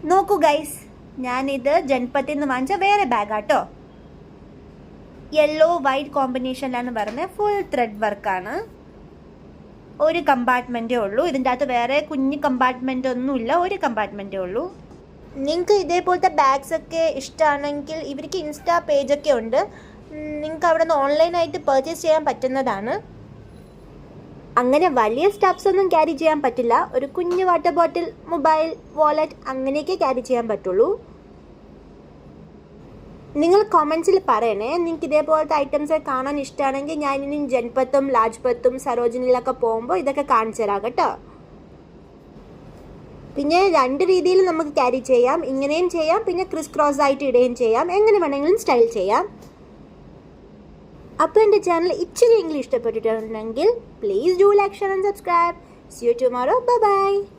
നോക്കൂ ഗൈസ്, ഞാനിത് ജൻപത്തിൽ നിന്ന് വാങ്ങിച്ച വേറെ ബാഗാട്ടോ. യെല്ലോ വൈറ്റ് കോമ്പിനേഷനിലാണ് വരുന്നത്. ഫുൾ ത്രെഡ് വർക്കാണ്. ഒരു കമ്പാർട്ട്മെൻറ്റേ ഉള്ളൂ. ഇതിൻ്റെ അകത്ത് വേറെ കുഞ്ഞ് കമ്പാർട്ട്മെൻ്റ് ഒന്നുമില്ല, ഒരു കമ്പാർട്ട്മെൻറ്റേ ഉള്ളൂ. നിങ്ങൾക്ക് ഇതേപോലത്തെ ബാഗ്സൊക്കെ ഇഷ്ടമാണെങ്കിൽ ഇവർക്ക് ഇൻസ്റ്റാ പേജൊക്കെ ഉണ്ട്. നിങ്ങൾക്ക് അവിടെ നിന്ന് ഓൺലൈനായിട്ട് പർച്ചേസ് ചെയ്യാൻ പറ്റുന്നതാണ്. അങ്ങനെ വലിയ സ്റ്റഫ്സ് ഒന്നും ക്യാരി ചെയ്യാൻ പറ്റില്ല. ഒരു കുഞ്ഞ് വാട്ടർ ബോട്ടിൽ, മൊബൈൽ, വാലറ്റ് അങ്ങനെയൊക്കെ ക്യാരി ചെയ്യാൻ പറ്റുള്ളൂ. നിങ്ങൾ കമൻസിൽ പറയണേ, നിങ്ങൾക്ക് ഇതേപോലത്തെ ഐറ്റംസ് കാണാൻ ഇഷ്ടമാണെങ്കിൽ ഞാൻ ഇനി ജൻപത്തും ലാജ്പത്തും സരോജിനിയിലൊക്കെ പോകുമ്പോൾ ഇതൊക്കെ കാണിച്ചു തരാം കേട്ടോ. പിന്നെ 2 രീതിയിൽ നമുക്ക് ക്യാരി ചെയ്യാം. ഇങ്ങനെയും ചെയ്യാം, പിന്നെ ക്രിസ് ക്രോസ് ആയിട്ട് ഇടുകയും ചെയ്യാം. എങ്ങനെ വേണമെങ്കിലും സ്റ്റൈൽ ചെയ്യാം. അപ്പോൾ എൻ്റെ ചാനൽ ഇച്ചിരി എങ്കിലും ഇഷ്ടപ്പെട്ടിട്ടുണ്ടെങ്കിൽ please do like, share and subscribe. See you tomorrow. Bye bye.